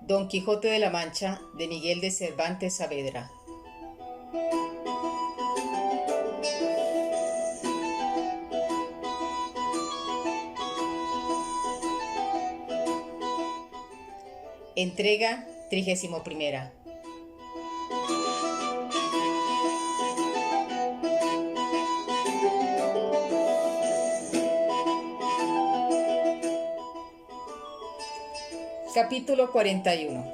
Don Quijote de la Mancha de Miguel de Cervantes Saavedra. Entrega 31. Capítulo 41,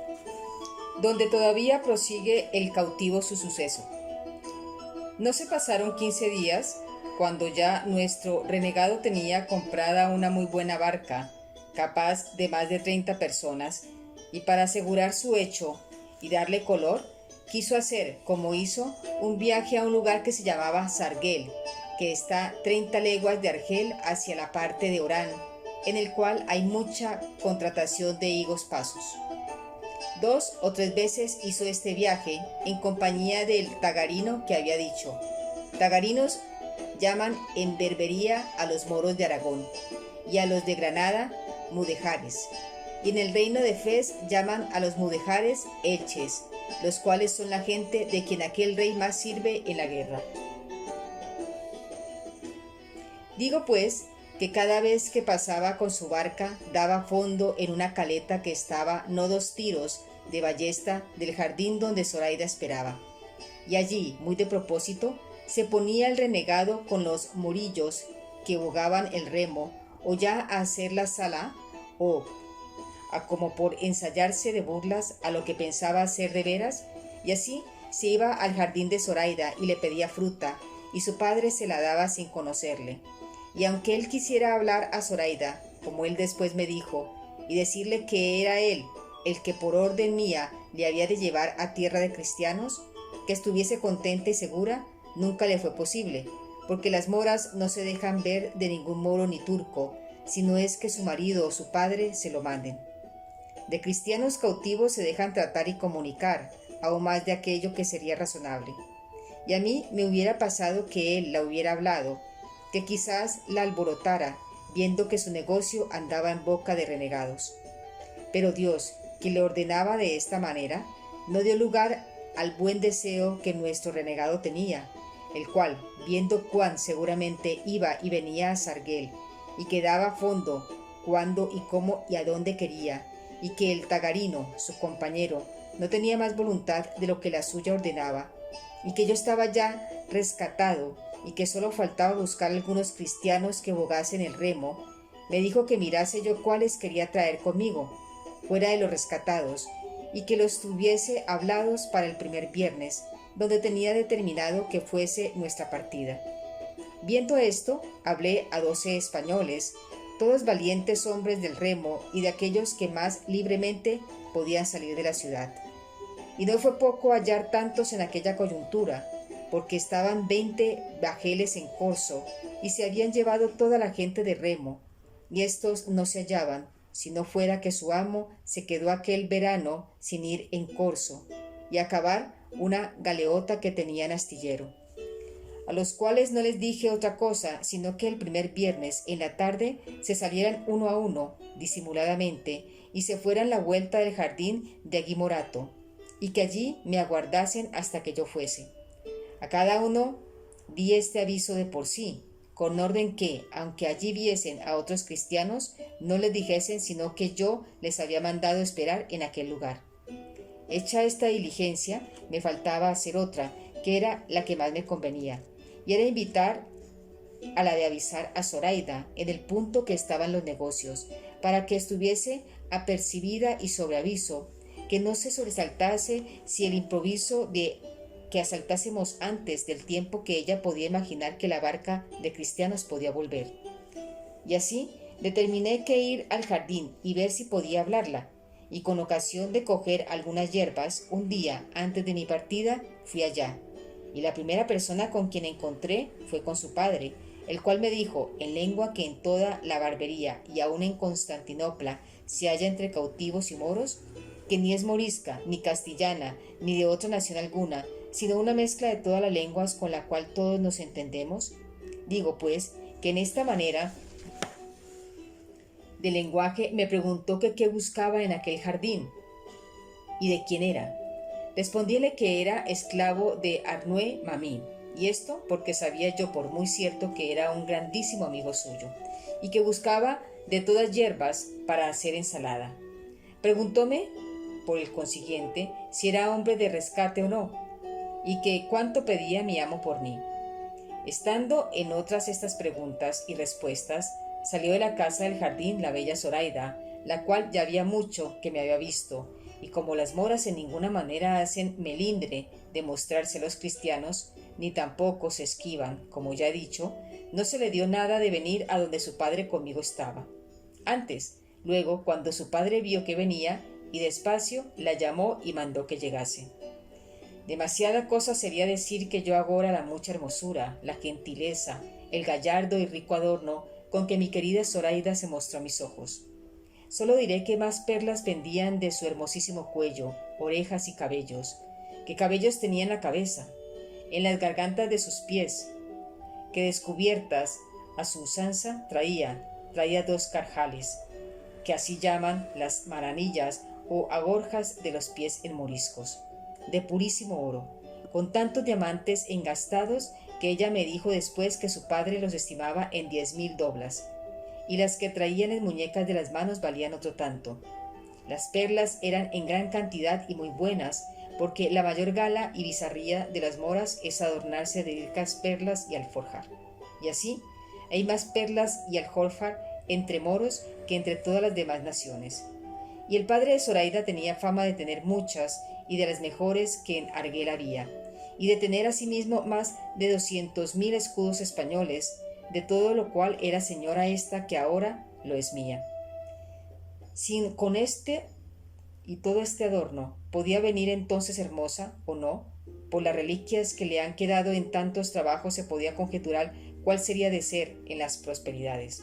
donde todavía prosigue el cautivo su suceso. No se pasaron 15 días cuando ya nuestro renegado tenía comprada una muy buena barca, capaz de más de 30 personas, y para asegurar su hecho y darle color, quiso hacer, como hizo, un viaje a un lugar que se llamaba Sarguel, que está 30 leguas de Argel hacia la parte de Orán, en el cual hay mucha contratación de higos pasos. 2 o 3 veces hizo este viaje en compañía del tagarino que había dicho. Tagarinos llaman en Berbería a los moros de Aragón, y a los de Granada mudejares, y en el reino de Fez llaman a los mudejares elches, los cuales son la gente de quien aquel rey más sirve en la guerra. Digo pues que cada vez que pasaba con su barca daba fondo en una caleta que estaba no 2 tiros de ballesta del jardín donde Zoraida esperaba, y allí, muy de propósito, se ponía el renegado con los morillos que bogaban el remo, o ya a hacer la sala, o a como por ensayarse de burlas a lo que pensaba hacer de veras, y así se iba al jardín de Zoraida y le pedía fruta, y su padre se la daba sin conocerle. Y aunque él quisiera hablar a Zoraida, como él después me dijo, y decirle que era él el que por orden mía le había de llevar a tierra de cristianos, que estuviese contenta y segura, nunca le fue posible, porque las moras no se dejan ver de ningún moro ni turco, si no es que su marido o su padre se lo manden. De cristianos cautivos se dejan tratar y comunicar, aún más de aquello que sería razonable. Y a mí me hubiera pasado que él la hubiera hablado, que quizás la alborotara, viendo que su negocio andaba en boca de renegados. Pero Dios, que le ordenaba de esta manera, no dio lugar al buen deseo que nuestro renegado tenía, el cual, viendo cuán seguramente iba y venía a Sarguel, y que daba fondo cuándo y cómo y a dónde quería, y que el tagarino, su compañero, no tenía más voluntad de lo que la suya ordenaba, y que yo estaba ya rescatado, y que solo faltaba buscar algunos cristianos que bogasen el remo, me dijo que mirase yo cuáles quería traer conmigo, fuera de los rescatados, y que los tuviese hablados para el primer viernes, donde tenía determinado que fuese nuestra partida. Viendo esto, hablé a 12 españoles, todos valientes hombres del remo y de aquellos que más libremente podían salir de la ciudad. Y no fue poco hallar tantos en aquella coyuntura, porque estaban 20 bajeles en corso, y se habían llevado toda la gente de remo, y estos no se hallaban, si no fuera que su amo se quedó aquel verano sin ir en corso, y acabar una galeota que tenía en astillero. A los cuales no les dije otra cosa, sino que el primer viernes en la tarde se salieran uno a uno, disimuladamente, y se fueran la vuelta del jardín de Aguimorato, y que allí me aguardasen hasta que yo fuese. A cada uno di este aviso de por sí, con orden que, aunque allí viesen a otros cristianos, no les dijesen sino que yo les había mandado esperar en aquel lugar. Hecha esta diligencia, me faltaba hacer otra, que era la que más me convenía, y era invitar a la de avisar a Zoraida en el punto que estaban los negocios, para que estuviese apercibida y sobre aviso, que no se sobresaltase si el improviso de que asaltásemos antes del tiempo que ella podía imaginar que la barca de cristianos podía volver. Y así determiné que ir al jardín y ver si podía hablarla, y con ocasión de coger algunas hierbas, un día antes de mi partida fui allá, y la primera persona con quien encontré fue con su padre, el cual me dijo, en lengua que en toda la barbería y aun en Constantinopla se halla entre cautivos y moros, que ni es morisca, ni castellana, ni de otra nación alguna, sino una mezcla de todas las lenguas con la cual todos nos entendemos. Digo, pues, que en esta manera de lenguaje me preguntó que qué buscaba en aquel jardín, ¿Y de quién era? Respondíle que era esclavo de Arnoux Mamí, y esto porque sabía yo por muy cierto que era un grandísimo amigo suyo, y que buscaba de todas hierbas para hacer ensalada. Preguntóme, por el consiguiente, si era hombre de rescate o no, y que cuánto pedía mi amo por mí. Estando en otras estas preguntas y respuestas, salió de la casa del jardín la bella Zoraida, la cual ya había mucho que me había visto, y como las moras en ninguna manera hacen melindre de mostrarse a los cristianos, ni tampoco se esquivan, como ya he dicho, no se le dio nada de venir a donde su padre conmigo estaba. Antes, luego, cuando su padre vio que venía, y despacio la llamó y mandó que llegase. Demasiada cosa sería decir que yo agora la mucha hermosura, la gentileza, el gallardo y rico adorno con que mi querida Zoraida se mostró a mis ojos. Solo diré que más perlas pendían de su hermosísimo cuello, orejas y cabellos, que cabellos tenía en la cabeza, en las gargantas de sus pies, que descubiertas a su usanza traía 2 carjales, que así llaman las maranillas o agorjas de los pies en moriscos, de purísimo oro, con tantos diamantes engastados que ella me dijo después que su padre los estimaba en 10.000 doblas, y las que traía en las muñecas de las manos valían otro tanto. Las perlas eran en gran cantidad y muy buenas, porque la mayor gala y bizarría de las moras es adornarse de ricas perlas y alforjar. Y así hay más perlas y alforjar entre moros que entre todas las demás naciones. Y el padre de Zoraida tenía fama de tener muchas y de las mejores que en Arguel había, y de tener asimismo más de 200.000 escudos españoles, de todo lo cual era señora esta que ahora lo es mía. Sin con este y todo este adorno, ¿podía venir entonces hermosa o no? Por las reliquias que le han quedado en tantos trabajos se podía conjeturar cuál sería de ser en las prosperidades.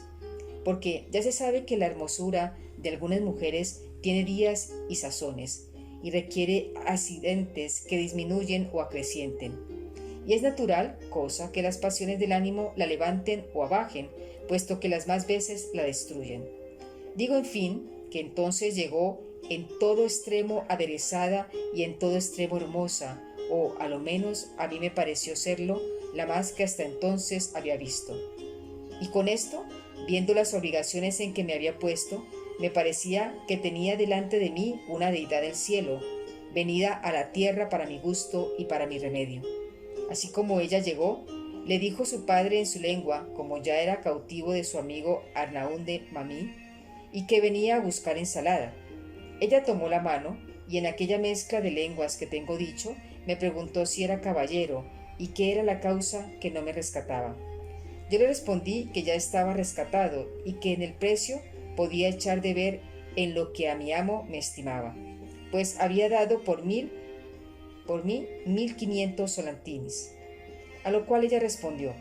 Porque ya se sabe que la hermosura de algunas mujeres tiene días y sazones, y requiere accidentes que disminuyen o acrecienten. Y es natural cosa que las pasiones del ánimo la levanten o abajen, puesto que las más veces la destruyen. Digo, en fin, que entonces llegó en todo extremo aderezada y en todo extremo hermosa, o a lo menos a mí me pareció serlo, la más que hasta entonces había visto. Y con esto, viendo las obligaciones en que me había puesto, me parecía que tenía delante de mí una deidad del cielo, venida a la tierra para mi gusto y para mi remedio. Así como ella llegó, le dijo su padre en su lengua, como ya era cautivo de su amigo Arnaúd de Mamí, y que venía a buscar ensalada. Ella tomó la mano, y en aquella mezcla de lenguas que tengo dicho, me preguntó si era caballero, y qué era la causa que no me rescataba. Yo le respondí que ya estaba rescatado, y que en el precio podía echar de ver en lo que a mi amo me estimaba, pues había dado por mí 1.500 solantines. A lo cual ella respondió: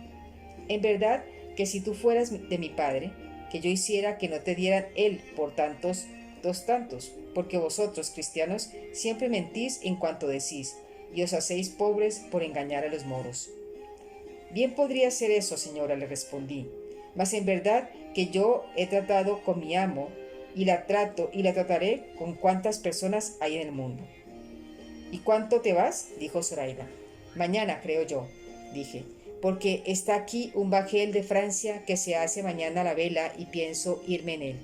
en verdad que si tú fueras de mi padre, que yo hiciera que no te dieran él por tantos 2 tantos, porque vosotros, cristianos, siempre mentís en cuanto decís, y os hacéis pobres por engañar a los moros. Bien podría ser eso, señora, le respondí, mas en verdad que yo he tratado con mi amo, y la trato y la trataré con cuantas personas hay en el mundo. ¿Y cuánto te vas?, dijo Zoraida. Mañana, creo yo, dije, porque está aquí un bajel de Francia que se hace mañana a la vela y pienso irme en él.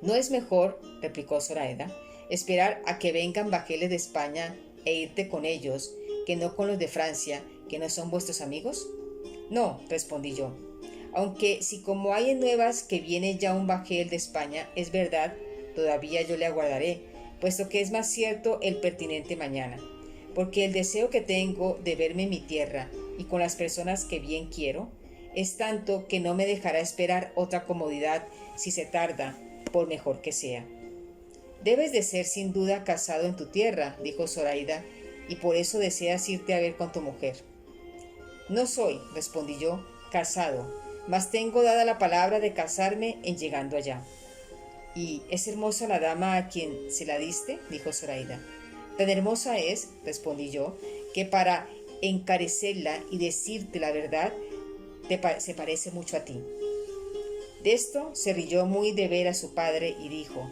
¿No es mejor, replicó Zoraida, esperar a que vengan bajeles de España e irte con ellos, que no con los de Francia, que no son vuestros amigos? No, respondí yo, aunque si como hay en nuevas que viene ya un bajel de España, es verdad, todavía yo le aguardaré, puesto que es más cierto el pertinente mañana, porque el deseo que tengo de verme en mi tierra y con las personas que bien quiero, es tanto que no me dejará esperar otra comodidad si se tarda, por mejor que sea. Debes de ser sin duda casado en tu tierra, dijo Zoraida, y por eso deseas irte a ver con tu mujer. No soy, respondí yo, casado, mas tengo dada la palabra de casarme en llegando allá. ¿Y es hermosa la dama a quien se la diste?, dijo Zoraida. Tan hermosa es, respondí yo, que para encarecerla y decirte la verdad, se parece mucho a ti. De esto se rió muy de ver a su padre y dijo: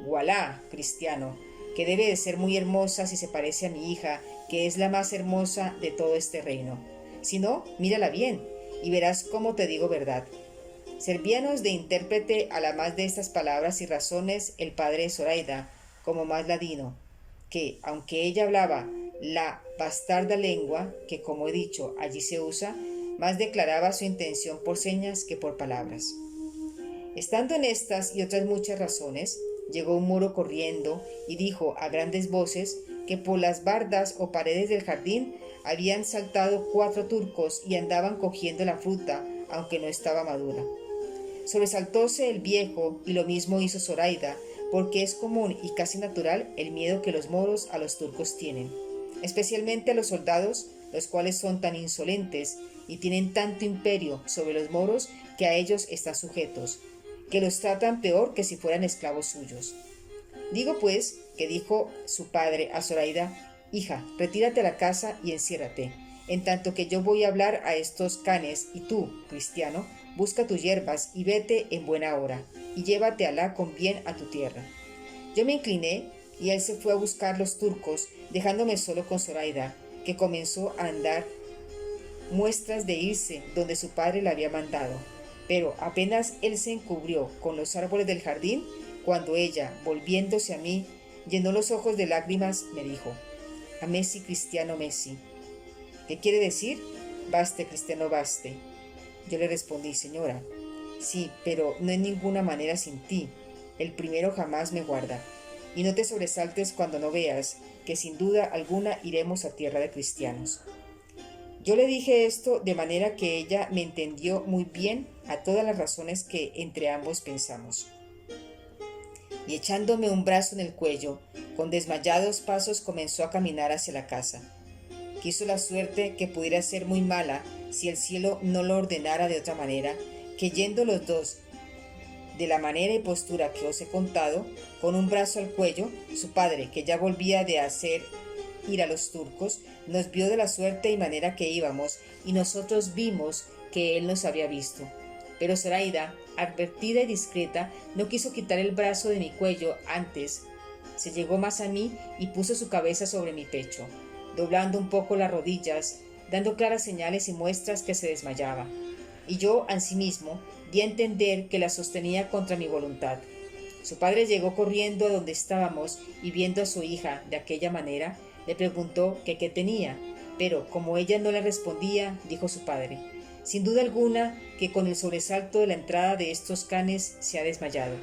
«Voilà, cristiano, que debe de ser muy hermosa si se parece a mi hija, que es la más hermosa de todo este reino. Si no, mírala bien, y verás cómo te digo verdad. Servíanos de intérprete a la más de estas palabras y razones el padre de Zoraida, como más ladino, que, aunque ella hablaba la bastarda lengua, que como he dicho allí se usa, más declaraba su intención por señas que por palabras. Estando en estas y otras muchas razones, llegó un moro corriendo y dijo a grandes voces que por las bardas o paredes del jardín habían saltado 4 turcos y andaban cogiendo la fruta, aunque no estaba madura. Sobresaltóse el viejo y lo mismo hizo Zoraida, porque es común y casi natural el miedo que los moros a los turcos tienen, especialmente a los soldados, los cuales son tan insolentes y tienen tanto imperio sobre los moros que a ellos están sujetos, que los tratan peor que si fueran esclavos suyos. Digo pues que dijo su padre a Zoraida: hija, retírate a la casa y enciérrate, en tanto que yo voy a hablar a estos canes, y tú, cristiano, busca tus hierbas y vete en buena hora, y llévate Alá con bien a tu tierra. Yo me incliné, y él se fue a buscar los turcos, dejándome solo con Zoraida, que comenzó a andar muestras de irse donde su padre la había mandado. Pero apenas él se encubrió con los árboles del jardín, cuando ella, volviéndose a mí, llenó los ojos de lágrimas, me dijo: a Messi, cristiano Messi. ¿Qué quiere decir? Baste, cristiano, baste. Yo le respondí: señora, sí, pero no en ninguna manera sin ti. El primero jamás me guarda. Y no te sobresaltes cuando no veas, que sin duda alguna iremos a tierra de cristianos. Yo le dije esto de manera que ella me entendió muy bien a todas las razones que entre ambos pensamos. Y echándome un brazo en el cuello, con desmayados pasos comenzó a caminar hacia la casa. Quiso la suerte que pudiera ser muy mala si el cielo no lo ordenara de otra manera, que yendo los dos de la manera y postura que os he contado, con un brazo al cuello, su padre, que ya volvía de hacer ir a los turcos, nos vio de la suerte y manera que íbamos, y nosotros vimos que él nos había visto. Pero Zoraida, advertida y discreta, no quiso quitar el brazo de mi cuello, antes se llegó más a mí y puso su cabeza sobre mi pecho, doblando un poco las rodillas, dando claras señales y muestras que se desmayaba. Y yo, ansimismo, di a entender que la sostenía contra mi voluntad. Su padre llegó corriendo a donde estábamos y viendo a su hija de aquella manera, le preguntó que qué tenía, pero como ella no le respondía, dijo su padre: sin duda alguna que con el sobresalto de la entrada de estos canes se ha desmayado.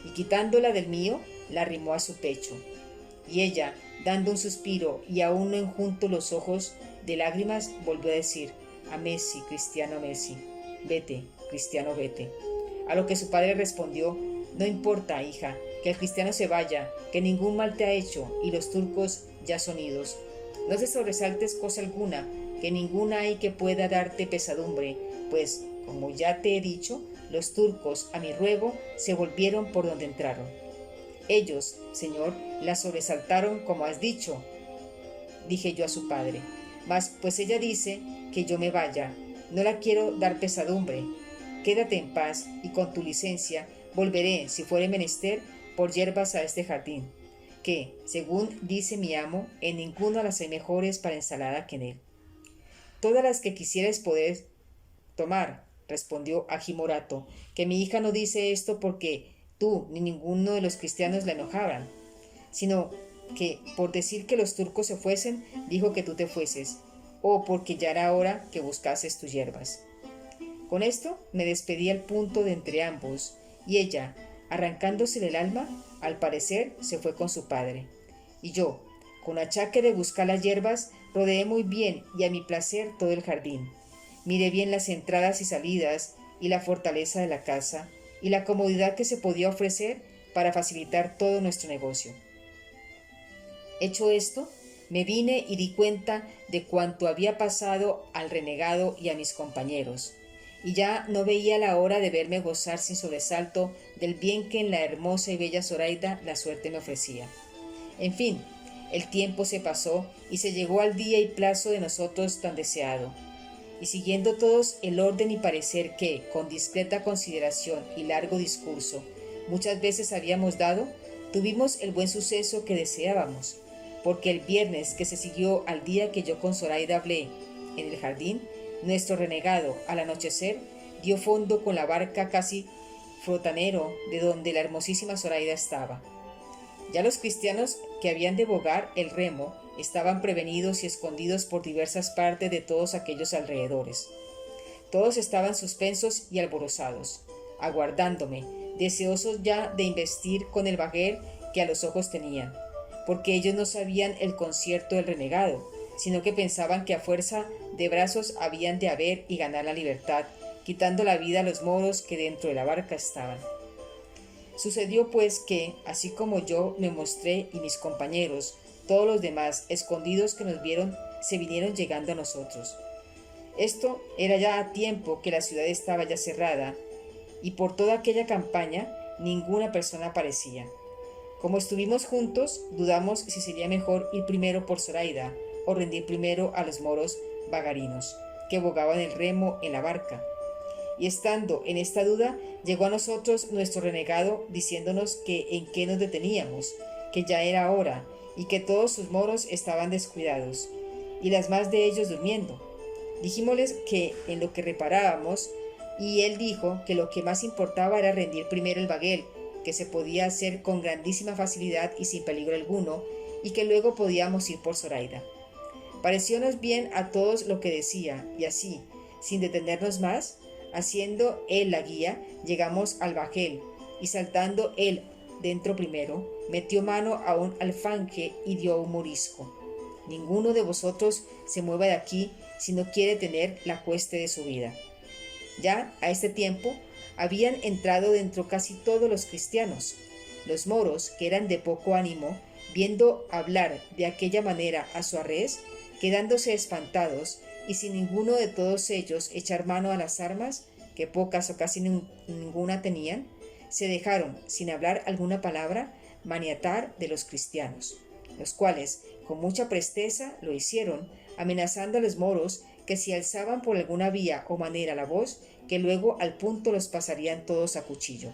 Y quitándola del mío, la arrimó a su pecho. Y ella, dando un suspiro y aún no enjunto los ojos de lágrimas, volvió a decir: a Messi, cristiano Messi, vete, cristiano, vete. A lo que su padre respondió: no importa, hija, que el cristiano se vaya, que ningún mal te ha hecho, y los turcos ya son idos. No te sobresaltes cosa alguna, que ninguna hay que pueda darte pesadumbre, pues, como ya te he dicho, los turcos, a mi ruego, se volvieron por donde entraron. Ellos, señor, la sobresaltaron como has dicho, dije yo a su padre, mas pues ella dice que yo me vaya, no la quiero dar pesadumbre. Quédate en paz y con tu licencia volveré, si fuere menester, por hierbas a este jardín, que, según dice mi amo, en ninguno las hay mejores para ensalada que en él. Todas las que quisieras poder tomar, respondió Agi Morato, que mi hija no dice esto porque tú ni ninguno de los cristianos la enojaban, sino que por decir que los turcos se fuesen, dijo que tú te fueses, o porque ya era hora que buscases tus hierbas. Con esto me despedí al punto de entre ambos, y ella, arrancándosele el alma, al parecer se fue con su padre. Y yo, con achaque de buscar las hierbas, rodeé muy bien y a mi placer todo el jardín. Miré bien las entradas y salidas, y la fortaleza de la casa, y la comodidad que se podía ofrecer para facilitar todo nuestro negocio. Hecho esto, me vine y di cuenta de cuanto había pasado al renegado y a mis compañeros, y ya no veía la hora de verme gozar sin sobresalto del bien que en la hermosa y bella Zoraida la suerte me ofrecía. En fin, el tiempo se pasó y se llegó al día y plazo de nosotros tan deseado, y siguiendo todos el orden y parecer que, con discreta consideración y largo discurso, muchas veces habíamos dado, Tuvimos el buen suceso que deseábamos, porque el viernes que se siguió al día que yo con Zoraida hablé en el jardín, nuestro renegado, al anochecer, dio fondo con la barca casi flotanero de donde la hermosísima Zoraida estaba. Ya los cristianos que habían de bogar el remo estaban prevenidos y escondidos por diversas partes de todos aquellos alrededores. Todos estaban suspensos y alborozados, aguardándome, deseosos ya de investir con el baguel que a los ojos tenían, porque ellos no sabían el concierto del renegado, sino que pensaban que a fuerza de brazos habían de haber y ganar la libertad, quitando la vida a los moros que dentro de la barca estaban. Sucedió pues que, así como yo me mostré y mis compañeros, todos los demás, escondidos que nos vieron, se vinieron llegando a nosotros. Esto era ya a tiempo que la ciudad estaba ya cerrada, y por toda aquella campaña ninguna persona aparecía. Como estuvimos juntos, dudamos si sería mejor ir primero por Zoraida o rendir primero a los moros bagarinos, que bogaban el remo en la barca. Y estando en esta duda, llegó a nosotros nuestro renegado diciéndonos que en qué nos deteníamos, que ya era hora, y que todos sus moros estaban descuidados, y las más de ellos durmiendo. Dijémosles que en lo que reparábamos, y él dijo que lo que más importaba era rendir primero el baguel, que se podía hacer con grandísima facilidad y sin peligro alguno, y que luego podíamos ir por Zoraida. Pareciónos bien a todos lo que decía, y así, sin detenernos más, haciendo él la guía, llegamos al bajel, y saltando él dentro primero, metió mano a un alfanje y dio un morisco. Ninguno de vosotros se mueva de aquí si no quiere tener la cueste de su vida. Ya a este tiempo habían entrado dentro casi todos los cristianos. Los moros, que eran de poco ánimo, viendo hablar de aquella manera a Soarrés, quedándose espantados, y sin ninguno de todos ellos echar mano a las armas, que pocas o casi ninguna tenían, se dejaron, sin hablar alguna palabra, maniatar de los cristianos, los cuales, con mucha presteza, lo hicieron, amenazando a los moros que si alzaban por alguna vía o manera la voz, que luego al punto los pasarían todos a cuchillo.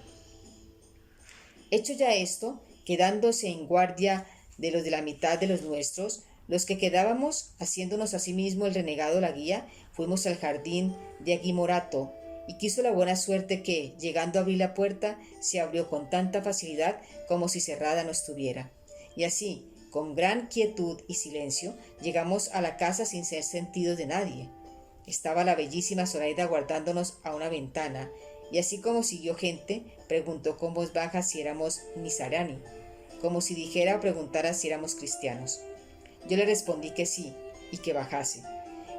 Hecho ya esto, quedándose en guardia de los de la mitad de los nuestros, los que quedábamos, haciéndonos asimismo el renegado la guía, fuimos al jardín de Aguimorato, y quiso la buena suerte que, llegando a abrir la puerta, se abrió con tanta facilidad como si cerrada no estuviera. Y así, con gran quietud y silencio, llegamos a la casa sin ser sentidos de nadie. Estaba la bellísima Zoraida aguardándonos a una ventana, y así como siguió gente, preguntó con voz baja si éramos Mizarani, como si dijera o preguntara si éramos cristianos. Yo le respondí que sí, y que bajase.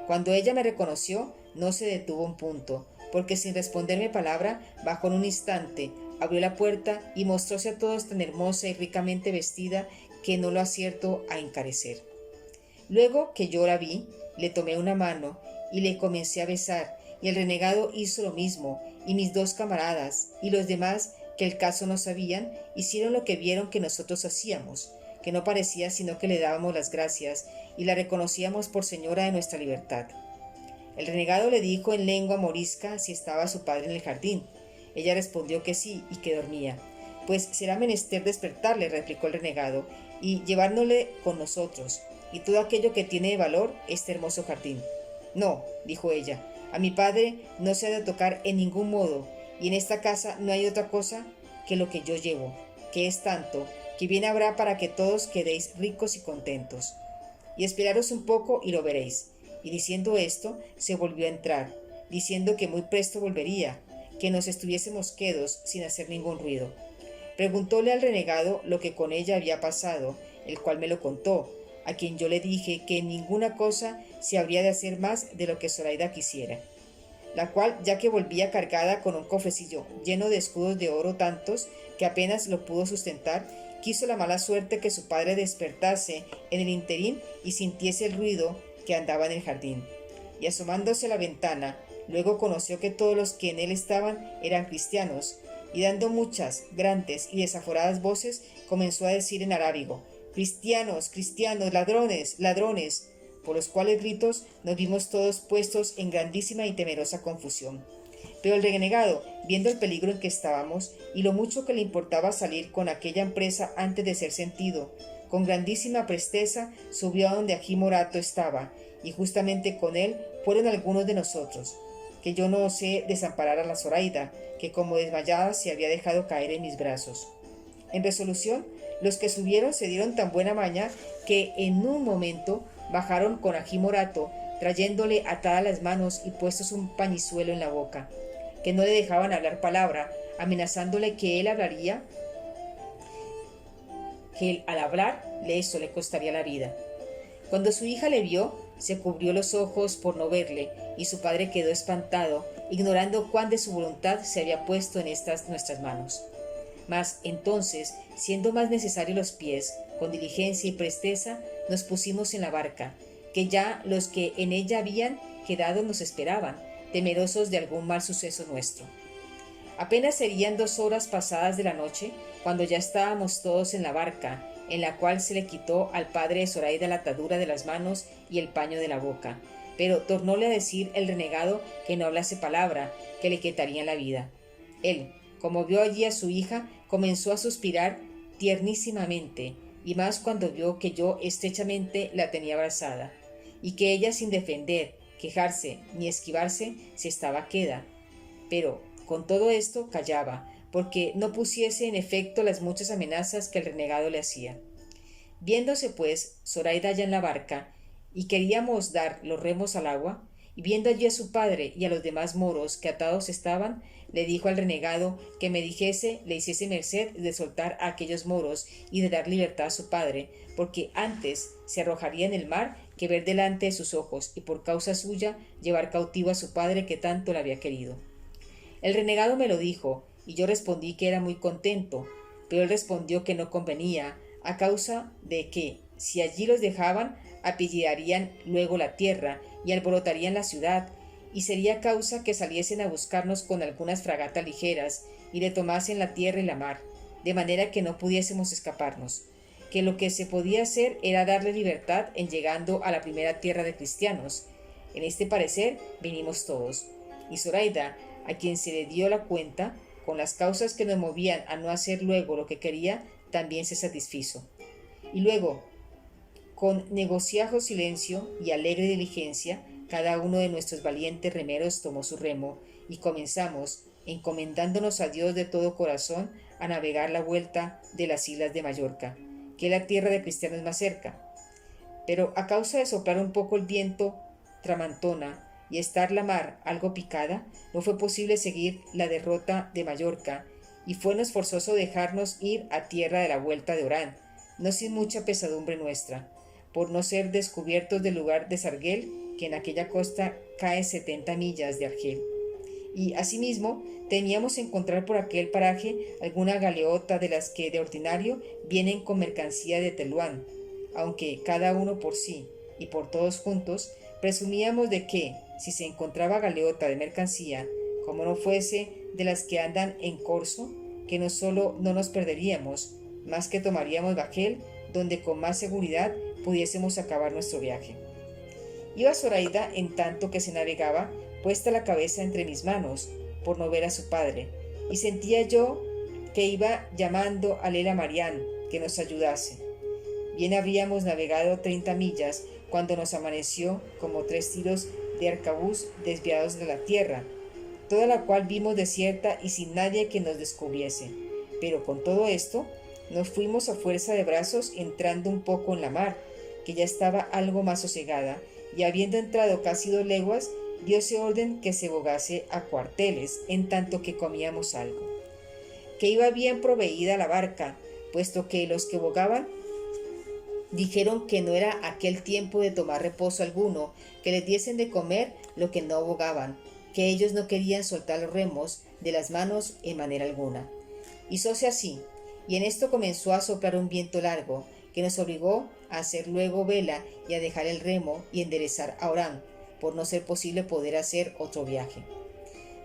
Cuando ella me reconoció, no se detuvo un punto, porque sin responderme palabra, bajó en un instante, abrió la puerta y mostróse a todos tan hermosa y ricamente vestida que no lo acierto a encarecer. Luego que yo la vi, le tomé una mano y le comencé a besar, y el renegado hizo lo mismo, y mis dos camaradas, y los demás que el caso no sabían, hicieron lo que vieron que nosotros hacíamos, que no parecía sino que le dábamos las gracias, y la reconocíamos por señora de nuestra libertad. El renegado le dijo en lengua morisca si estaba su padre en el jardín. Ella respondió que sí y que dormía. Pues será menester despertarle, replicó el renegado, y llevárnosle con nosotros, y todo aquello que tiene de valor este hermoso jardín. No, dijo ella, a mi padre no se ha de tocar en ningún modo, y en esta casa no hay otra cosa que lo que yo llevo, que es tanto, que bien habrá para que todos quedéis ricos y contentos. Y esperaros un poco y lo veréis. Y diciendo esto, se volvió a entrar, diciendo que muy presto volvería, que nos estuviésemos quedos sin hacer ningún ruido. Preguntóle al renegado lo que con ella había pasado, el cual me lo contó, a quien yo le dije que en ninguna cosa se habría de hacer más de lo que Zoraida quisiera, la cual, ya que volvía cargada con un cofrecillo lleno de escudos de oro tantos que apenas lo pudo sustentar, quiso la mala suerte que su padre despertase en el interín y sintiese el ruido que andaba en el jardín. Y asomándose a la ventana, luego conoció que todos los que en él estaban eran cristianos, y dando muchas, grandes y desaforadas voces, comenzó a decir en arábigo: «Cristianos, cristianos, ladrones, ladrones», por los cuales gritos nos vimos todos puestos en grandísima y temerosa confusión. Pero el renegado, viendo el peligro en que estábamos y lo mucho que le importaba salir con aquella empresa antes de ser sentido, con grandísima presteza subió a donde Agí Morato estaba, y justamente con él fueron algunos de nosotros, que yo no osé desamparar a la Zoraida, que como desmayada se había dejado caer en mis brazos. En resolución, los que subieron se dieron tan buena maña que en un momento bajaron con Agí Morato, trayéndole atadas las manos y puestos un pañizuelo en la boca, que no le dejaban hablar palabra, amenazándole que él hablaría, que él, al hablar eso le costaría la vida. Cuando su hija le vio, se cubrió los ojos por no verle, y su padre quedó espantado, ignorando cuán de su voluntad se había puesto en estas nuestras manos. Mas entonces, siendo más necesarios los pies, con diligencia y presteza, nos pusimos en la barca, que ya los que en ella habían quedado nos esperaban, temerosos de algún mal suceso nuestro. Apenas serían 2 horas pasadas de la noche, cuando ya estábamos todos en la barca, en la cual se le quitó al padre de Zoraida la atadura de las manos y el paño de la boca, pero tornóle a decir el renegado que no hablase palabra, que le quitarían la vida. Él, como vio allí a su hija, comenzó a suspirar tiernísimamente, y más cuando vio que yo estrechamente la tenía abrazada, y que ella sin defender, quejarse ni esquivarse se estaba queda. Pero con todo esto callaba, porque no pusiese en efecto las muchas amenazas que el renegado le hacía. Viéndose pues Zoraida ya en la barca, y queríamos dar los remos al agua, y viendo allí a su padre y a los demás moros que atados estaban, le dijo al renegado que me dijese, le hiciese merced de soltar a aquellos moros y de dar libertad a su padre, porque antes se arrojaría en el mar que ver delante de sus ojos y por causa suya llevar cautivo a su padre que tanto le había querido. El renegado me lo dijo, y yo respondí que era muy contento, pero él respondió que no convenía, a causa de que, si allí los dejaban, apellidarían luego la tierra y alborotarían la ciudad, y sería causa que saliesen a buscarnos con algunas fragatas ligeras y le tomasen la tierra y la mar, de manera que no pudiésemos escaparnos, que lo que se podía hacer era darle libertad en llegando a la primera tierra de cristianos. En este parecer vinimos todos, y Zoraida, a quien se le dio la cuenta, con las causas que nos movían a no hacer luego lo que quería, también se satisfizo. Y luego, con negociajo silencio y alegre diligencia, cada uno de nuestros valientes remeros tomó su remo, y comenzamos, encomendándonos a Dios de todo corazón, a navegar la vuelta de las islas de Mallorca, que es la tierra de cristianos más cerca. Pero a causa de soplar un poco el viento tramantona y estar la mar algo picada, no fue posible seguir la derrota de Mallorca, y fuenos forzoso dejarnos ir a tierra de la vuelta de Orán, no sin mucha pesadumbre nuestra, por no ser descubiertos del lugar de Sarguel, que en aquella costa cae 70 millas de Argel. Y asimismo temíamos encontrar por aquel paraje alguna galeota de las que de ordinario vienen con mercancía de Teluán, aunque cada uno por sí y por todos juntos presumíamos de que, si se encontraba galeota de mercancía, como no fuese de las que andan en corso, que no solo no nos perderíamos, más que tomaríamos bajel, donde con más seguridad pudiésemos acabar nuestro viaje. Iba Zoraida, en tanto que se navegaba, puesta la cabeza entre mis manos, por no ver a su padre, y sentía yo que iba llamando a Lela Marián que nos ayudase. Bien habríamos navegado 30 millas cuando nos amaneció como 3 tiros de arcabuz desviados de la tierra, toda la cual vimos desierta y sin nadie que nos descubriese. Pero con todo esto, nos fuimos a fuerza de brazos entrando un poco en la mar, que ya estaba algo más sosegada, y habiendo entrado casi 2 leguas, dióse orden que se bogase a cuarteles, en tanto que comíamos algo. Que iba bien proveída la barca, puesto que los que bogaban dijeron que no era aquel tiempo de tomar reposo alguno, que les diesen de comer lo que no bogaban, que ellos no querían soltar los remos de las manos en manera alguna. Hizóse así, y en esto comenzó a soplar un viento largo, que nos obligó a hacer luego vela y a dejar el remo y enderezar a Orán, por no ser posible poder hacer otro viaje.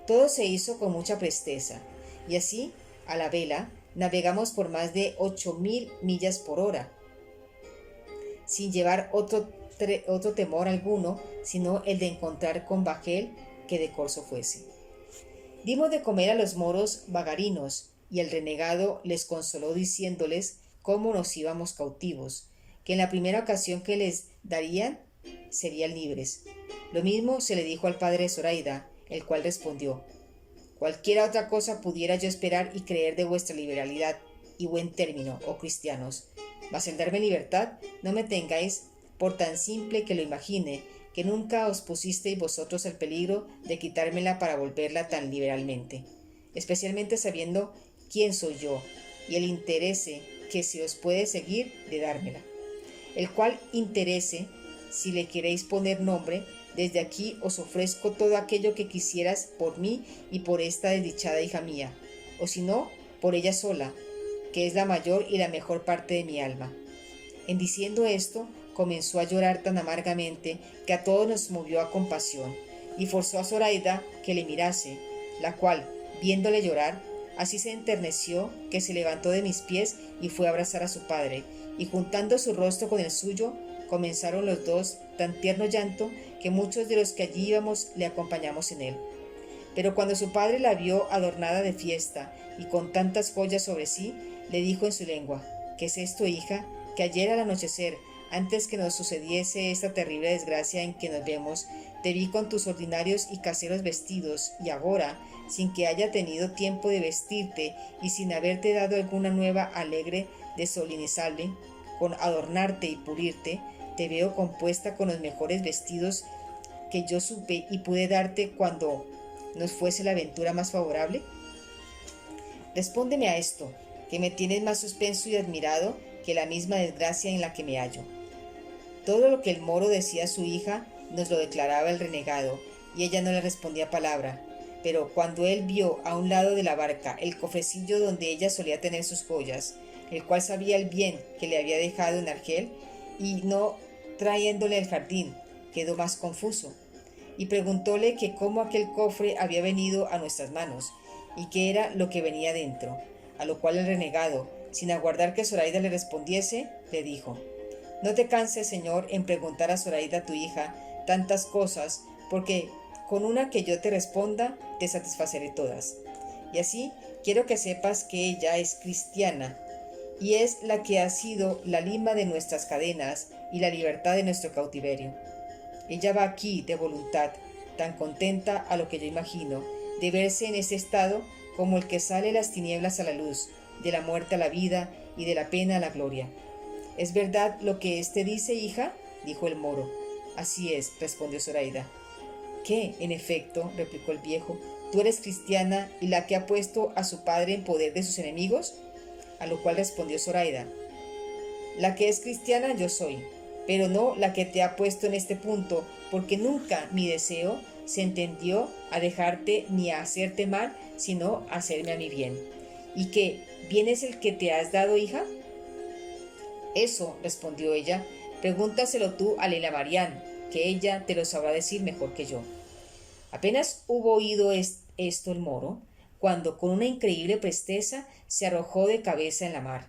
Todo se hizo con mucha presteza, y así, a la vela, navegamos por más de 8.000 millas por hora, sin llevar otro temor alguno, sino el de encontrar con bajel que de corso fuese. Dimos de comer a los moros bagarinos, y el renegado les consoló diciéndoles cómo nos íbamos cautivos, que en la primera ocasión que les darían serían libres. Lo mismo se le dijo al padre de Zoraida, el cual respondió: cualquiera otra cosa pudiera yo esperar y creer de vuestra liberalidad y buen término, oh cristianos, mas el darme libertad no me tengáis por tan simple que lo imagine, que nunca os pusisteis vosotros el peligro de quitármela para volverla tan liberalmente, especialmente sabiendo quién soy yo y el interese que se os puede seguir de dármela, el cual interese, si le queréis poner nombre, desde aquí os ofrezco todo aquello que quisieras por mí y por esta desdichada hija mía, o si no, por ella sola, que es la mayor y la mejor parte de mi alma. En diciendo esto, comenzó a llorar tan amargamente que a todos nos movió a compasión, y forzó a Zoraida que le mirase, la cual, viéndole llorar, así se enterneció que se levantó de mis pies y fue a abrazar a su padre, y juntando su rostro con el suyo, comenzaron los dos tan tierno llanto que muchos de los que allí íbamos le acompañamos en él. Pero cuando su padre la vio adornada de fiesta y con tantas joyas sobre sí, le dijo en su lengua: ¿qué es esto, hija? Que ayer al anochecer, antes que nos sucediese esta terrible desgracia en que nos vemos, te vi con tus ordinarios y caseros vestidos, y ahora, sin que haya tenido tiempo de vestirte y sin haberte dado alguna nueva alegre de solinizarle, con adornarte y pulirte, te veo compuesta con los mejores vestidos que yo supe y pude darte cuando nos fuese la aventura más favorable. Respóndeme a esto, que me tienes más suspenso y admirado que la misma desgracia en la que me hallo. Todo lo que el moro decía a su hija nos lo declaraba el renegado, y ella no le respondía palabra, pero cuando él vio a un lado de la barca el cofrecillo donde ella solía tener sus joyas, el cual sabía el bien que le había dejado en Argel, y no trayéndole al jardín, quedó más confuso, y preguntóle que cómo aquel cofre había venido a nuestras manos, y qué era lo que venía dentro, a lo cual el renegado, sin aguardar que Zoraida le respondiese, le dijo: no te canses, señor, en preguntar a Zoraida tu hija tantas cosas, porque con una que yo te responda, te satisfaceré todas. Y así quiero que sepas que ella es cristiana, y es la que ha sido la lima de nuestras cadenas y la libertad de nuestro cautiverio. Ella va aquí de voluntad, tan contenta a lo que yo imagino, de verse en ese estado como el que sale las tinieblas a la luz, de la muerte a la vida y de la pena a la gloria. ¿Es verdad lo que éste dice, hija?, dijo el moro. Así es, respondió Zoraida. ¿Qué, en efecto?, replicó el viejo, ¿tú eres cristiana y la que ha puesto a su padre en poder de sus enemigos? A lo cual respondió Zoraida: la que es cristiana yo soy, pero no la que te ha puesto en este punto, porque nunca mi deseo se entendió a dejarte ni a hacerte mal, sino a hacerme a mi bien. ¿Y qué bien es el que te has dado, hija? Eso, respondió ella, pregúntaselo tú a Lela Marián, que ella te lo sabrá decir mejor que yo. Apenas hubo oído esto el moro, cuando con una increíble presteza se arrojó de cabeza en la mar,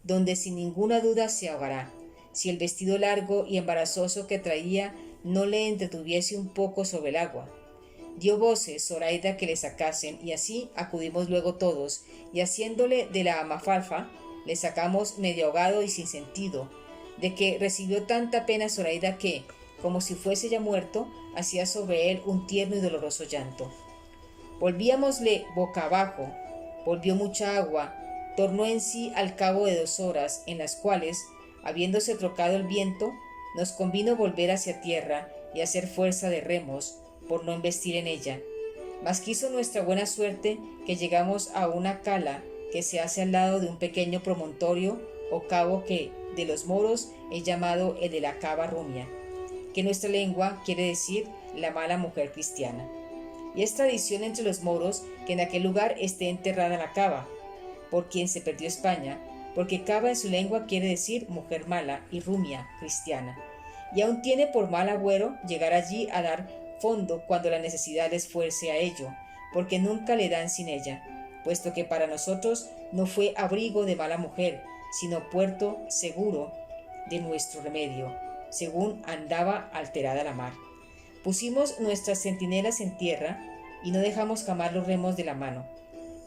donde sin ninguna duda se ahogará, si el vestido largo y embarazoso que traía no le entretuviese un poco sobre el agua. Dio voces Zoraida que le sacasen, y así acudimos luego todos, y haciéndole de la amafalfa, le sacamos medio ahogado y sin sentido, de que recibió tanta pena Zoraida que, como si fuese ya muerto, hacía sobre él un tierno y doloroso llanto. Volvíamosle boca abajo, volvió mucha agua, tornó en sí al cabo de 2 horas, en las cuales, habiéndose trocado el viento, nos convino volver hacia tierra y hacer fuerza de remos, por no embestir en ella. Mas quiso nuestra buena suerte que llegamos a una cala que se hace al lado de un pequeño promontorio o cabo que de los moros es llamado el de la cava rumia, que en nuestra lengua quiere decir la mala mujer cristiana. Y es tradición entre los moros que en aquel lugar esté enterrada la cava, por quien se perdió España, porque cava en su lengua quiere decir mujer mala y rumia, cristiana. Y aún tiene por mal agüero llegar allí a dar fondo cuando la necesidad les fuerce a ello, porque nunca le dan sin ella, puesto que para nosotros no fue abrigo de mala mujer, sino puerto seguro de nuestro remedio, según andaba alterada la mar. Pusimos nuestras centinelas en tierra, y no dejamos jamás los remos de la mano.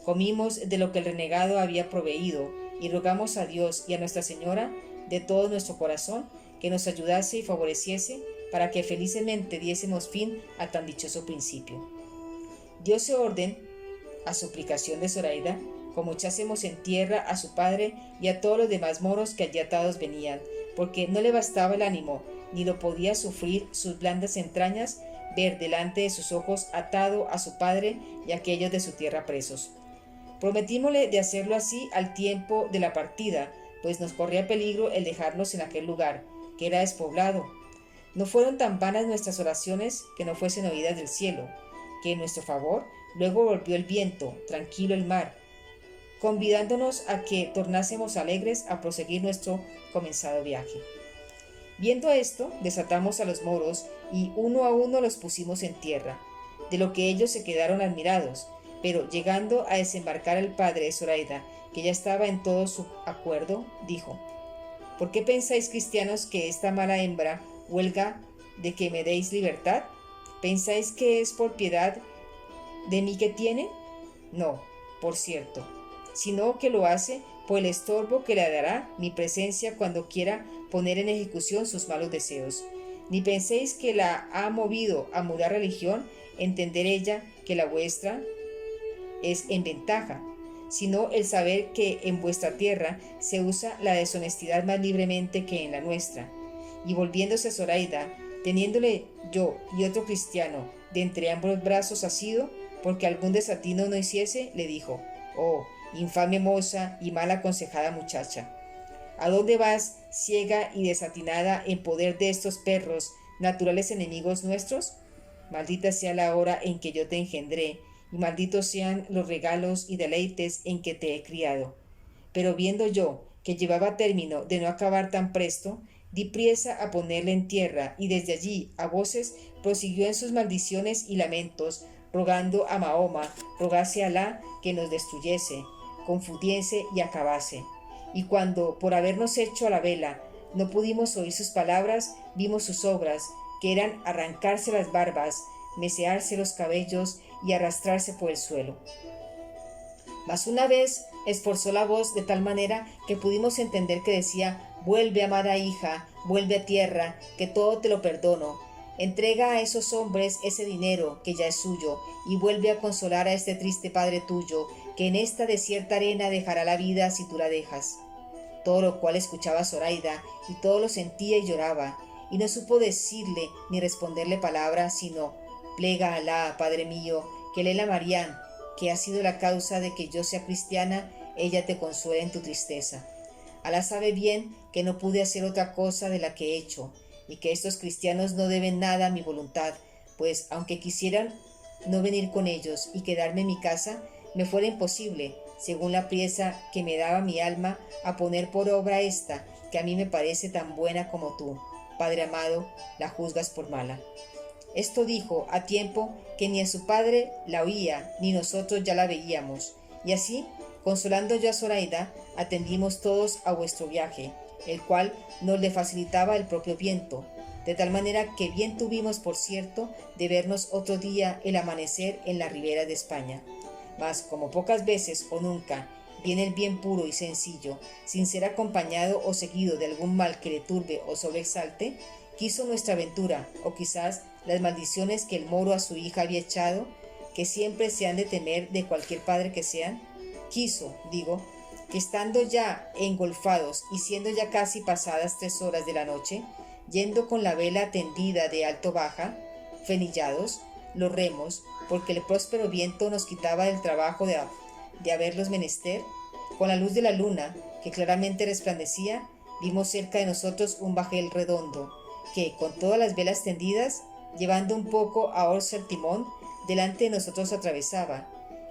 Comimos de lo que el renegado había proveído y rogamos a Dios y a Nuestra Señora de todo nuestro corazón que nos ayudase y favoreciese para que felizmente diésemos fin a tan dichoso principio. Dióse orden, a suplicación de Zoraida, como echásemos en tierra a su padre y a todos los demás moros que allí atados venían, porque no le bastaba el ánimo, ni lo podía sufrir sus blandas entrañas, ver delante de sus ojos atado a su padre y a aquellos de su tierra presos. Prometímosle de hacerlo así al tiempo de la partida, pues nos corría peligro el dejarnos en aquel lugar, que era despoblado. No fueron tan vanas nuestras oraciones que no fuesen oídas del cielo, que en nuestro favor luego volvió el viento, tranquilo el mar, convidándonos a que tornásemos alegres a proseguir nuestro comenzado viaje. Viendo esto, desatamos a los moros y uno a uno los pusimos en tierra, de lo que ellos se quedaron admirados, pero llegando a desembarcar el padre de Zoraida, que ya estaba en todo su acuerdo, dijo: ¿Por qué pensáis, cristianos, que esta mala hembra huelga de que me deis libertad? ¿Pensáis que es por piedad de mí que tiene? No, por cierto, sino que lo hace por el estorbo que le dará mi presencia cuando quiera poner en ejecución sus malos deseos. Ni penséis que la ha movido a mudar religión, entender ella que la vuestra es en ventaja, sino el saber que en vuestra tierra se usa la deshonestidad más libremente que en la nuestra. Y volviéndose a Zoraida, teniéndole yo y otro cristiano de entre ambos brazos asido, porque algún desatino no hiciese, le dijo: «Oh, infame moza y mal aconsejada muchacha, ¿a dónde vas, ciega y desatinada, en poder de estos perros, naturales enemigos nuestros? Maldita sea la hora en que yo te engendré, y malditos sean los regalos y deleites en que te he criado». Pero viendo yo que llevaba término de no acabar tan presto, di priesa a ponerle en tierra, y desde allí a voces prosiguió en sus maldiciones y lamentos, rogando a Mahoma rogase a Alá que nos destruyese, confundiese y acabase. Y cuando, por habernos hecho a la vela, no pudimos oír sus palabras, vimos sus obras, que eran arrancarse las barbas, mesearse los cabellos y arrastrarse por el suelo. Mas una vez esforzó la voz de tal manera que pudimos entender que decía: «Vuelve, amada hija, vuelve a tierra, que todo te lo perdono. Entrega a esos hombres ese dinero que ya es suyo, y vuelve a consolar a este triste padre tuyo, que en esta desierta arena dejará la vida si tú la dejas». Todo lo cual escuchaba Zoraida, y todo lo sentía y lloraba, y no supo decirle ni responderle palabra, sino: «Plega a Alá, Padre mío, que Lela Marián, que ha sido la causa de que yo sea cristiana, ella te consuele en tu tristeza. Alá sabe bien que no pude hacer otra cosa de la que he hecho, y que estos cristianos no deben nada a mi voluntad, pues aunque quisieran no venir con ellos y quedarme en mi casa, me fuera imposible, según la priesa que me daba mi alma, a poner por obra esta, que a mí me parece tan buena como tú, Padre amado, la juzgas por mala». Esto dijo a tiempo que ni a su padre la oía, ni nosotros ya la veíamos, y así, consolando yo a Zoraida, atendimos todos a vuestro viaje, el cual nos le facilitaba el propio viento, de tal manera que bien tuvimos, por cierto, de vernos otro día el amanecer en la ribera de España. Mas como pocas veces o nunca viene el bien puro y sencillo, sin ser acompañado o seguido de algún mal que le turbe o sobreexalte, quiso nuestra aventura, o quizás las maldiciones que el moro a su hija había echado, que siempre se han de temer de cualquier padre que sean, quiso, digo, que estando ya engolfados y siendo ya casi pasadas 3 horas de la noche, yendo con la vela tendida de alto baja, fenillados, los remos, porque el próspero viento nos quitaba el trabajo de haberlos menester, con la luz de la luna, que claramente resplandecía, vimos cerca de nosotros un bajel redondo, que, con todas las velas tendidas, llevando un poco a orza el timón, delante de nosotros atravesaba,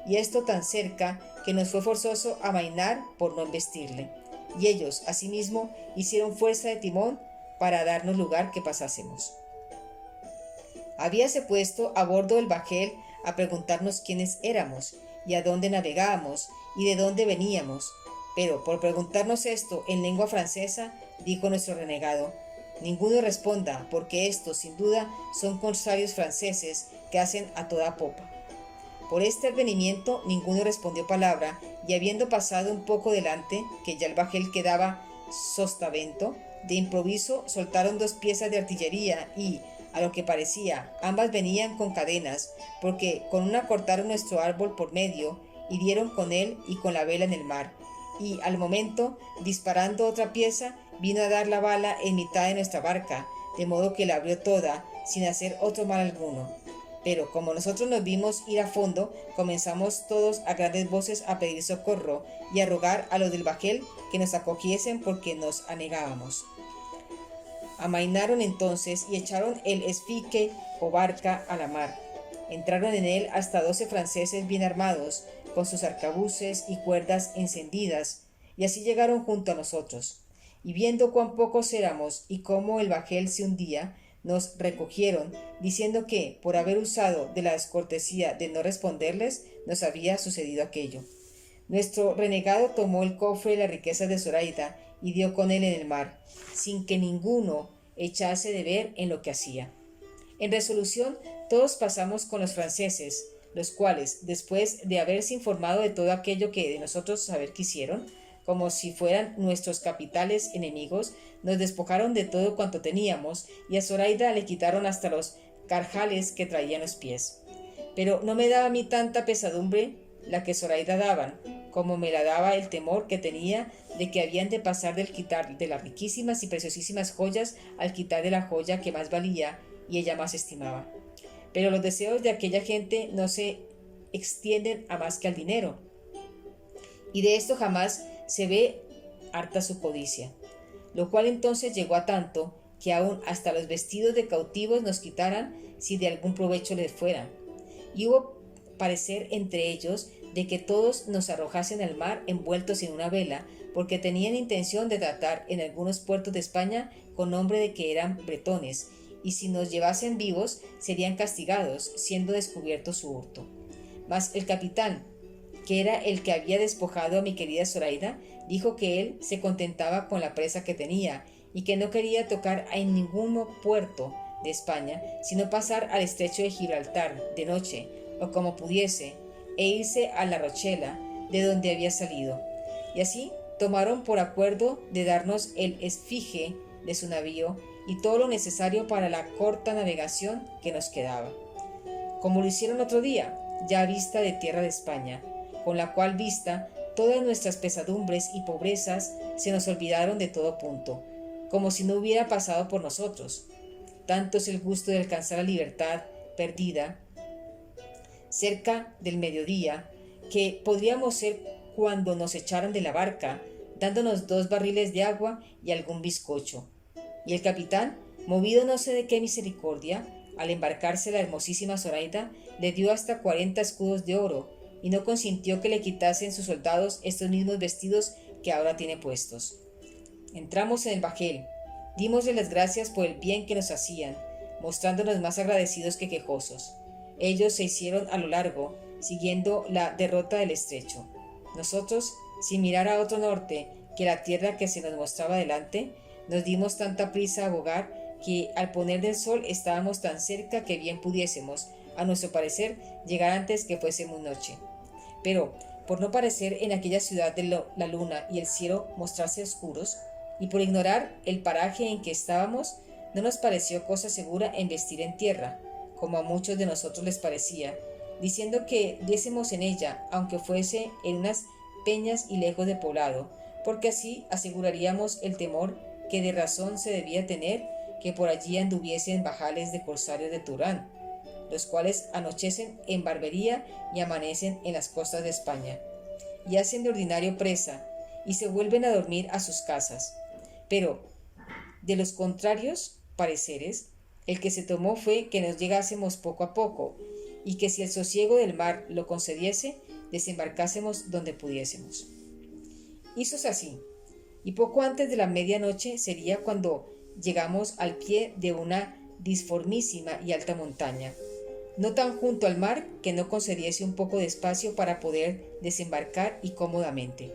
y esto tan cerca que nos fue forzoso amainar por no embestirle, y ellos, asimismo, hicieron fuerza de timón para darnos lugar que pasásemos. Habíase puesto a bordo del bajel a preguntarnos quiénes éramos, y a dónde navegábamos, y de dónde veníamos, pero por preguntarnos esto en lengua francesa, dijo nuestro renegado: «Ninguno responda, porque estos, sin duda, son corsarios franceses que hacen a toda popa». Por este advenimiento ninguno respondió palabra, y habiendo pasado un poco delante, que ya el bajel quedaba sostavento, de improviso soltaron 2 piezas de artillería y, a lo que parecía, ambas venían con cadenas, porque con una cortaron nuestro árbol por medio, y dieron con él y con la vela en el mar, y al momento, disparando otra pieza, vino a dar la bala en mitad de nuestra barca, de modo que la abrió toda, sin hacer otro mal alguno. Pero como nosotros nos vimos ir a fondo, comenzamos todos a grandes voces a pedir socorro y a rogar a los del bajel que nos acogiesen porque nos anegábamos. Amainaron entonces y echaron el esfique o barca a la mar. Entraron en él hasta 12 franceses bien armados, con sus arcabuces y cuerdas encendidas, y así llegaron junto a nosotros. Y viendo cuán pocos éramos y cómo el bajel se hundía, nos recogieron, diciendo que, por haber usado de la descortesía de no responderles, nos había sucedido aquello. Nuestro renegado tomó el cofre y las riquezas de Zoraida y dio con él en el mar, sin que ninguno echase de ver en lo que hacía. En resolución, todos pasamos con los franceses, los cuales, después de haberse informado de todo aquello que de nosotros saber quisieron, como si fueran nuestros capitales enemigos, nos despojaron de todo cuanto teníamos, y a Zoraida le quitaron hasta los carjales que traía en los pies. Pero no me daba a mí tanta pesadumbre la que Zoraida daban, como me la daba el temor que tenía de que habían de pasar del quitar de las riquísimas y preciosísimas joyas al quitar de la joya que más valía y ella más estimaba. Pero los deseos de aquella gente no se extienden a más que al dinero, y de esto jamás se ve harta su codicia, lo cual entonces llegó a tanto que aún hasta los vestidos de cautivos nos quitaran si de algún provecho les fueran, y hubo parecer entre ellos de que todos nos arrojasen al mar envueltos en una vela, porque tenían intención de tratar en algunos puertos de España con nombre de que eran bretones, y si nos llevasen vivos serían castigados, siendo descubierto su hurto. Mas el capitán, que era el que había despojado a mi querida Zoraida, dijo que él se contentaba con la presa que tenía y que no quería tocar en ningún puerto de España, sino pasar al estrecho de Gibraltar de noche, o como pudiese, e irse a La Rochela, de donde había salido. Y así tomaron por acuerdo de darnos el esfinge de su navío y todo lo necesario para la corta navegación que nos quedaba, como lo hicieron otro día, ya a vista de tierra de España, con la cual vista todas nuestras pesadumbres y pobrezas se nos olvidaron de todo punto, como si no hubiera pasado por nosotros. Tanto es el gusto de alcanzar la libertad perdida cerca del mediodía, que podríamos ser cuando nos echaran de la barca, dándonos 2 barriles de agua y algún bizcocho. Y el capitán, movido no sé de qué misericordia, al embarcarse la hermosísima Zoraida, le dio hasta 40 escudos de oro, y no consintió que le quitasen sus soldados estos mismos vestidos que ahora tiene puestos. Entramos en el bajel, dimosle las gracias por el bien que nos hacían, mostrándonos más agradecidos que quejosos. Ellos se hicieron a lo largo, siguiendo la derrota del estrecho. Nosotros, sin mirar a otro norte que la tierra que se nos mostraba delante, nos dimos tanta prisa a bogar que al poner del sol estábamos tan cerca que bien pudiésemos, a nuestro parecer, llegar antes que fuésemos noche. Pero, por no parecer en aquella ciudad de la luna y el cielo mostrarse oscuros, y por ignorar el paraje en que estábamos, no nos pareció cosa segura embestir en tierra, como a muchos de nosotros les parecía, diciendo que diésemos en ella, aunque fuese en unas peñas y lejos de poblado, porque así aseguraríamos el temor que de razón se debía tener que por allí anduviesen bajales de corsarios de Turán, los cuales anochecen en Barbería y amanecen en las costas de España, y hacen de ordinario presa, y se vuelven a dormir a sus casas. Pero, de los contrarios pareceres, el que se tomó fue que nos llegásemos poco a poco, y que si el sosiego del mar lo concediese, desembarcásemos donde pudiésemos. Hízose así, y poco antes de la medianoche sería cuando llegamos al pie de una disformísima y alta montaña, no tan junto al mar que no concediese un poco de espacio para poder desembarcar y cómodamente.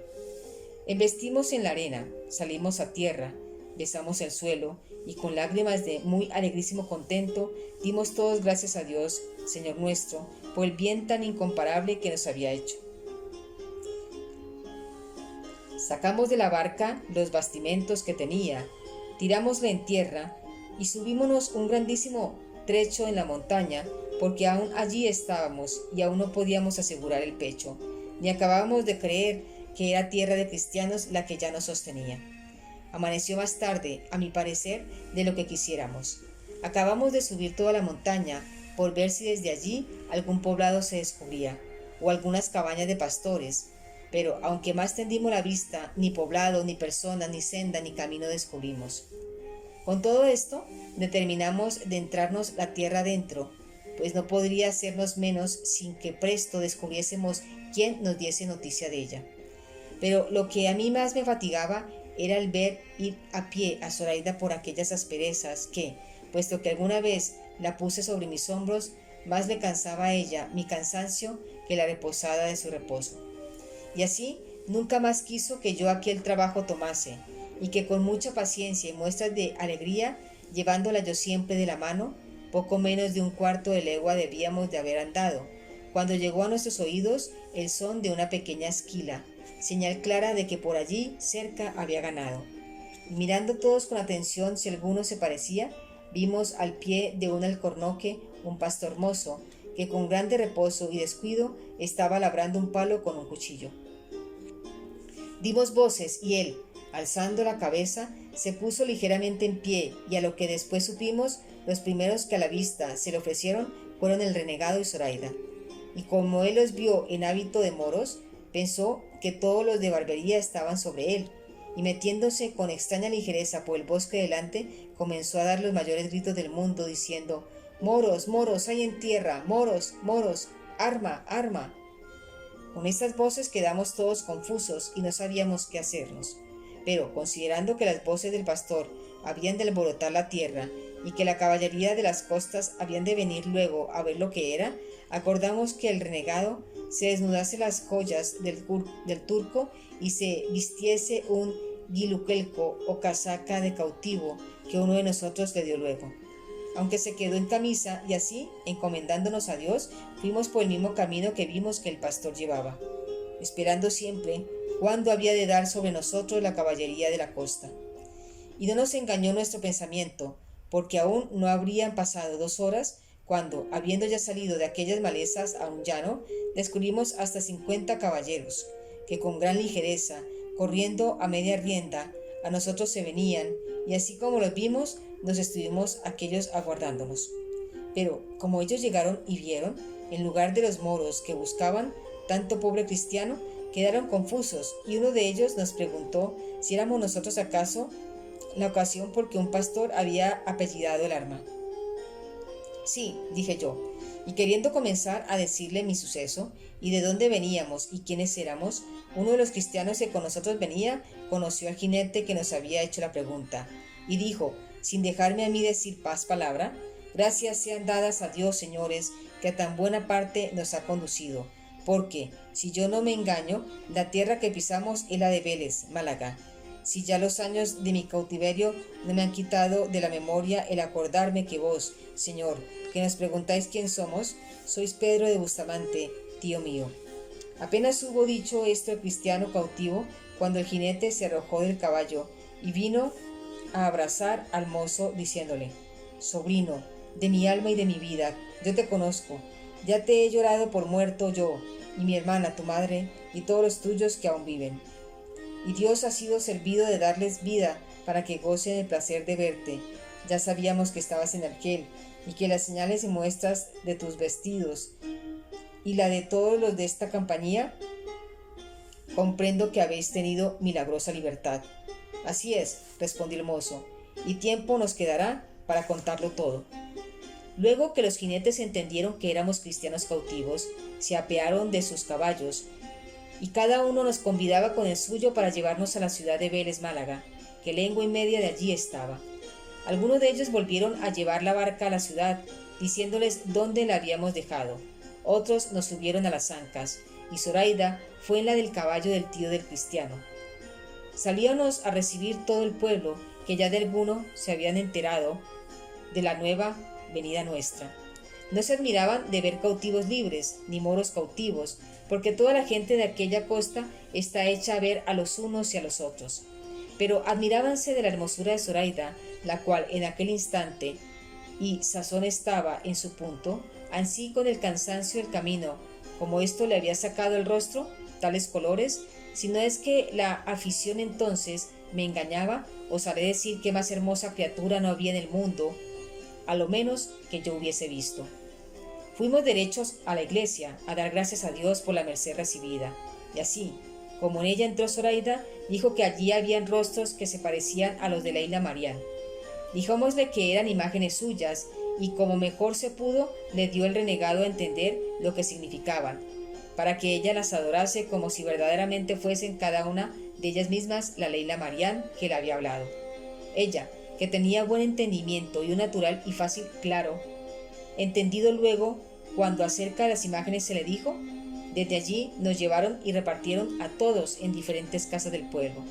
Embestimos en la arena, salimos a tierra, besamos el suelo, y con lágrimas de muy alegrísimo contento dimos todos gracias a Dios, Señor nuestro, por el bien tan incomparable que nos había hecho. Sacamos de la barca los bastimentos que tenía, tirámosla en tierra y subímonos un grandísimo trecho en la montaña, porque aún allí estábamos y aún no podíamos asegurar el pecho, ni acabábamos de creer que era tierra de cristianos la que ya nos sostenía. Amaneció más tarde, a mi parecer, de lo que quisiéramos. Acabamos de subir toda la montaña por ver si desde allí algún poblado se descubría, o algunas cabañas de pastores, pero aunque más tendimos la vista, ni poblado, ni persona, ni senda, ni camino descubrimos. Con todo esto, determinamos de entrarnos la tierra adentro, pues no podría hacernos menos sin que presto descubriésemos quién nos diese noticia de ella. Pero lo que a mí más me fatigaba era el ver ir a pie a Zoraida por aquellas asperezas que, puesto que alguna vez la puse sobre mis hombros, más le cansaba a ella mi cansancio que la reposada de su reposo. Y así nunca más quiso que yo aquel trabajo tomase, y que con mucha paciencia y muestras de alegría, llevándola yo siempre de la mano, poco menos de un cuarto de legua debíamos de haber andado, cuando llegó a nuestros oídos el son de una pequeña esquila, señal clara de que por allí cerca había ganado. Y mirando todos con atención si alguno se parecía, vimos al pie de un alcornoque un pastor mozo, que con grande reposo y descuido estaba labrando un palo con un cuchillo. Dimos voces y él, alzando la cabeza, se puso ligeramente en pie, y a lo que después supimos, los primeros que a la vista se le ofrecieron fueron el renegado y Zoraida. Y como él los vio en hábito de moros, pensó que todos los de barbería estaban sobre él, y metiéndose con extraña ligereza por el bosque delante, comenzó a dar los mayores gritos del mundo, diciendo: «Moros, moros hay en tierra, moros, moros, arma, arma». Con estas voces quedamos todos confusos y no sabíamos qué hacernos. Pero, considerando que las voces del pastor habían de alborotar la tierra y que la caballería de las costas habían de venir luego a ver lo que era, acordamos que el renegado se desnudase las joyas del turco y se vistiese un guiluquelco o casaca de cautivo que uno de nosotros le dio luego. Aunque se quedó en camisa, y así, encomendándonos a Dios, fuimos por el mismo camino que vimos que el pastor llevaba, esperando siempre cuándo había de dar sobre nosotros la caballería de la costa. Y no nos engañó nuestro pensamiento, porque aún no habrían pasado 2 horas, cuando, habiendo ya salido de aquellas malezas a un llano, descubrimos hasta 50 caballeros, que con gran ligereza, corriendo a media rienda, a nosotros se venían, y así como los vimos, nos estuvimos aquellos aguardándonos. Pero como ellos llegaron y vieron, en lugar de los moros que buscaban tanto pobre cristiano, quedaron confusos, y uno de ellos nos preguntó si éramos nosotros acaso la ocasión por que un pastor había apellidado el arma. Sí, dije yo, y queriendo comenzar a decirle mi suceso, y de dónde veníamos y quiénes éramos, uno de los cristianos que con nosotros venía conoció al jinete que nos había hecho la pregunta, y dijo, sin dejarme a mí decir palabra: «Gracias sean dadas a Dios, señores, que a tan buena parte nos ha conducido, porque, si yo no me engaño, la tierra que pisamos es la de Vélez, Málaga. Si ya los años de mi cautiverio no me han quitado de la memoria el acordarme que vos, señor, que nos preguntáis quién somos, sois Pedro de Bustamante, tío mío». Apenas hubo dicho esto el cristiano cautivo, cuando el jinete se arrojó del caballo y vino a abrazar al mozo, diciéndole: «Sobrino, de mi alma y de mi vida, yo te conozco, ya te he llorado por muerto yo, y mi hermana, tu madre, y todos los tuyos que aún viven. Y Dios ha sido servido de darles vida para que gocen el placer de verte. Ya sabíamos que estabas en Argel, y que las señales y muestras de tus vestidos y la de todos los de esta compañía, comprendo que habéis tenido milagrosa libertad». «Así es», respondió el mozo, «y tiempo nos quedará para contarlo todo». Luego que los jinetes entendieron que éramos cristianos cautivos, se apearon de sus caballos, y cada uno nos convidaba con el suyo para llevarnos a la ciudad de Vélez, Málaga, que lengua y media de allí estaba. Algunos de ellos volvieron a llevar la barca a la ciudad, diciéndoles dónde la habíamos dejado. Otros nos subieron a las ancas, y Zoraida fue en la del caballo del tío del cristiano. Salíamos a recibir todo el pueblo, que ya de alguno se habían enterado de la nueva venida nuestra. No se admiraban de ver cautivos libres, ni moros cautivos, porque toda la gente de aquella costa está hecha a ver a los unos y a los otros. Pero admirábanse de la hermosura de Zoraida, la cual en aquel instante y sazón estaba en su punto, ansí con el cansancio del camino, como esto le había sacado el rostro, tales colores, si no es que la afición entonces me engañaba, osaré decir que más hermosa criatura no había en el mundo, a lo menos que yo hubiese visto. Fuimos derechos a la iglesia, a dar gracias a Dios por la merced recibida, y así, como en ella entró Zoraida, dijo que allí habían rostros que se parecían a los de la isla Marián. Dijómosle que eran imágenes suyas, y como mejor se pudo, le dio el renegado a entender lo que significaban, para que ella las adorase como si verdaderamente fuesen cada una de ellas mismas la Leila Marián que le había hablado. Ella, que tenía buen entendimiento y un natural y fácil claro, entendido luego cuando acerca de las imágenes se le dijo, desde allí nos llevaron y repartieron a todos en diferentes casas del pueblo.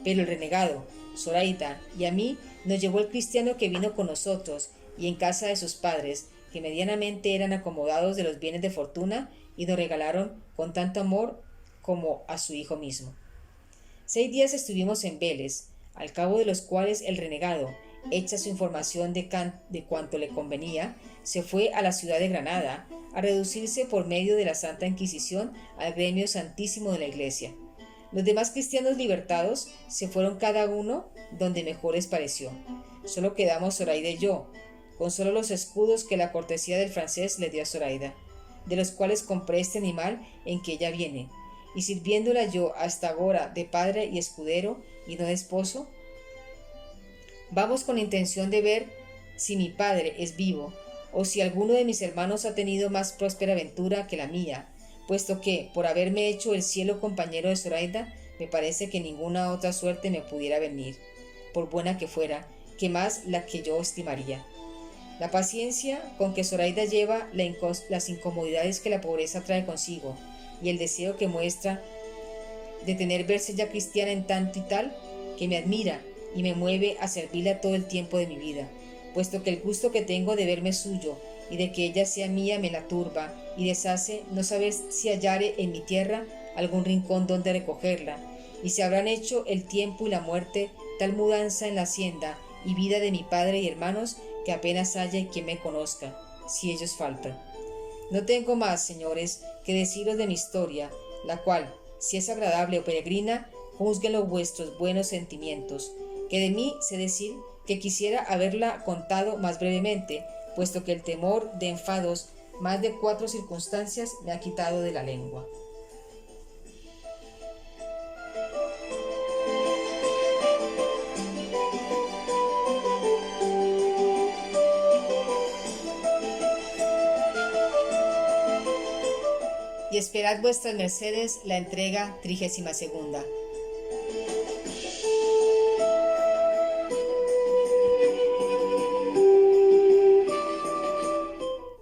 Pero el renegado, Zoraida y a mí nos llevó el cristiano que vino con nosotros, y en casa de sus padres, que medianamente eran acomodados de los bienes de fortuna, y nos regalaron con tanto amor como a su hijo mismo. 6 días estuvimos en Vélez, al cabo de los cuales el renegado, hecha su información de cuanto le convenía, se fue a la ciudad de Granada, a reducirse por medio de la Santa Inquisición al gremio santísimo de la Iglesia. Los demás cristianos libertados se fueron cada uno donde mejor les pareció. Solo quedamos Zoraida y yo, con solo los escudos que la cortesía del francés le dio a Zoraida, de los cuales compré este animal en que ella viene, y sirviéndola yo hasta ahora de padre y escudero y no de esposo, vamos con intención de ver si mi padre es vivo, o si alguno de mis hermanos ha tenido más próspera ventura que la mía, puesto que, por haberme hecho el cielo compañero de Zoraida, me parece que ninguna otra suerte me pudiera venir, por buena que fuera, que más la que yo estimaría. La paciencia con que Zoraida lleva las incomodidades que la pobreza trae consigo, y el deseo que muestra de tener verse ya cristiana en tanto y tal, que me admira y me mueve a servirla todo el tiempo de mi vida, puesto que el gusto que tengo de verme suyo y de que ella sea mía me la turba y deshace no saber si hallare en mi tierra algún rincón donde recogerla, y si habrán hecho el tiempo y la muerte tal mudanza en la hacienda y vida de mi padre y hermanos que apenas haya quien me conozca, si ellos faltan. No tengo más, señores, que deciros de mi historia, la cual, si es agradable o peregrina, júzguenlo vuestros buenos sentimientos, que de mí sé decir que quisiera haberla contado más brevemente, puesto que el temor de enfados más de 4 circunstancias me ha quitado de la lengua. Y esperad vuestras mercedes la entrega 32.